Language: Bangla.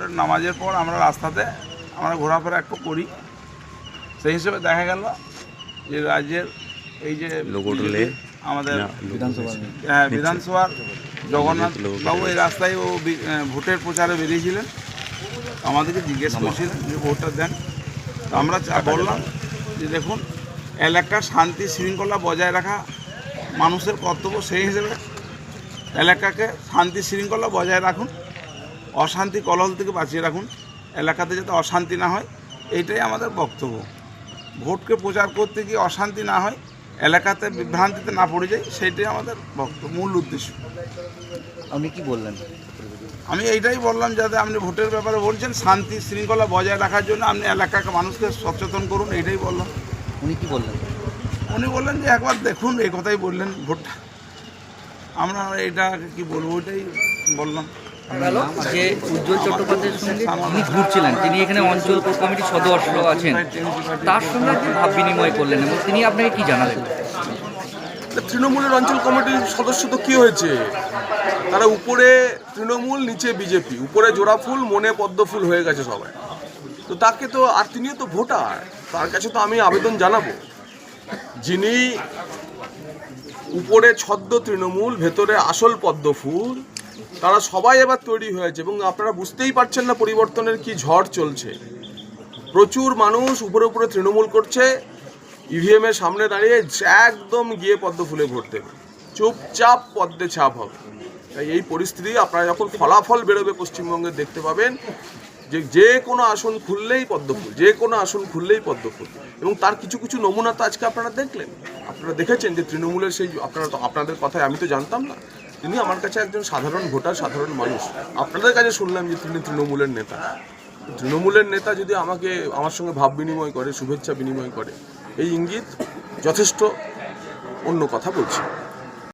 জোহরের নামাজের পর আমরা রাস্তাতে আমরা ঘোরাফেরা একটু করি। সেই হিসেবে দেখা গেল যে রাজ্যের এই যে আমাদের বিধানসভার জগন্নাথ বাবু এই রাস্তায় ও ভোটের প্রচারে বেরিয়েছিলেন, আমাদেরকে জিজ্ঞেস করছিলেন যে ভোটটা দেন। তো আমরা বললাম যে দেখুন, এলাকার শান্তি শৃঙ্খলা বজায় রাখা মানুষের কর্তব্য, সেই হিসেবে এলাকাকে শান্তি শৃঙ্খলা বজায় রাখুন, অশান্তি কলহ থেকে বাঁচিয়ে রাখুন, এলাকাতে যাতে অশান্তি না হয়, এইটাই আমাদের বক্তব্য। ভোটকে প্রচার করতে গিয়ে অশান্তি না হয়, এলাকাতে বিভ্রান্তিতে না পড়ে যায়, সেইটাই আমাদের বক্তব্য, মূল উদ্দেশ্য। আপনি কি বললেন? আমি এইটাই বললাম, যাতে আপনি ভোটের ব্যাপারে বলছেন, শান্তি শৃঙ্খলা বজায় রাখার জন্য আপনি এলাকাকে মানুষকে সচেতন করুন, এইটাই বললাম। উনি কি বললেন? উনি বললেন যে একবার দেখুন, এই কথাই বললেন ভোটটা। আমরা এইটা কি বলবো, ওইটাই বললাম। যে উজ্জ্বল চট্টোপাধ্যায়ের সঙ্গে তিনি ঘুরছিলেন, তিনি এখানে অঞ্চল কোর কমিটির সদস্য আছেন, তার সঙ্গে একটি ভাব বিনিময় করলেন এবং তিনি আপনাকে কি জানালেন? তৃণমূলের অঞ্চল কমিটির সদস্য তো কী হয়েছে, তারা উপরে তৃণমূল, নিচে বিজেপি, উপরে জোড়া ফুল, মনে পদ্ম ফুল হয়ে গেছে সবাই। তো তাকে তো, আর তিনিও তো ভোটার, তার কাছে তো আমি আবেদন জানাবো, যিনি উপরে ছদ্ম তৃণমূল, ভেতরে আসল পদ্ম ফুল, তারা সবাই এবার তৈরি হয়েছে। এবং আপনারা বুঝতেই পারছেন না পরিবর্তনের কি ঝড় চলছে। প্রচুর মানুষ উপরে উপরে তৃণমূল করছে, ইভিএমের সামনে দাঁড়িয়ে একদম গিয়ে পদ্ম ফুলে ভোট দেবে, চুপচাপ পদ্মে ছাপ হবে। তাই এই পরিস্থিতি আপনারা যখন ফলাফল বেরোবে পশ্চিমবঙ্গে দেখতে পাবেন যে যে কোনো আসন খুললেই পদ্ম ফুল, যে কোনো আসন খুললেই পদ্ম ফুল। এবং তার কিছু কিছু নমুনা তো আজকে আপনারা দেখলেন, আপনারা দেখেছেন যে তৃণমূলের সেই, আপনারা তো, আপনাদের কথায় আমি তো জানতাম না, তিনি আমার কাছে একজন সাধারণ ভোটার, সাধারণ মানুষ। আপনাদের কাছে শুনলাম যে তিনি তৃণমূলের নেতা। তৃণমূলের নেতা যদি আমাকে, আমার সঙ্গে ভাব বিনিময় করে, শুভেচ্ছা বিনিময় করে, এই ইঙ্গিত যথেষ্ট অন্য কথা বলছে।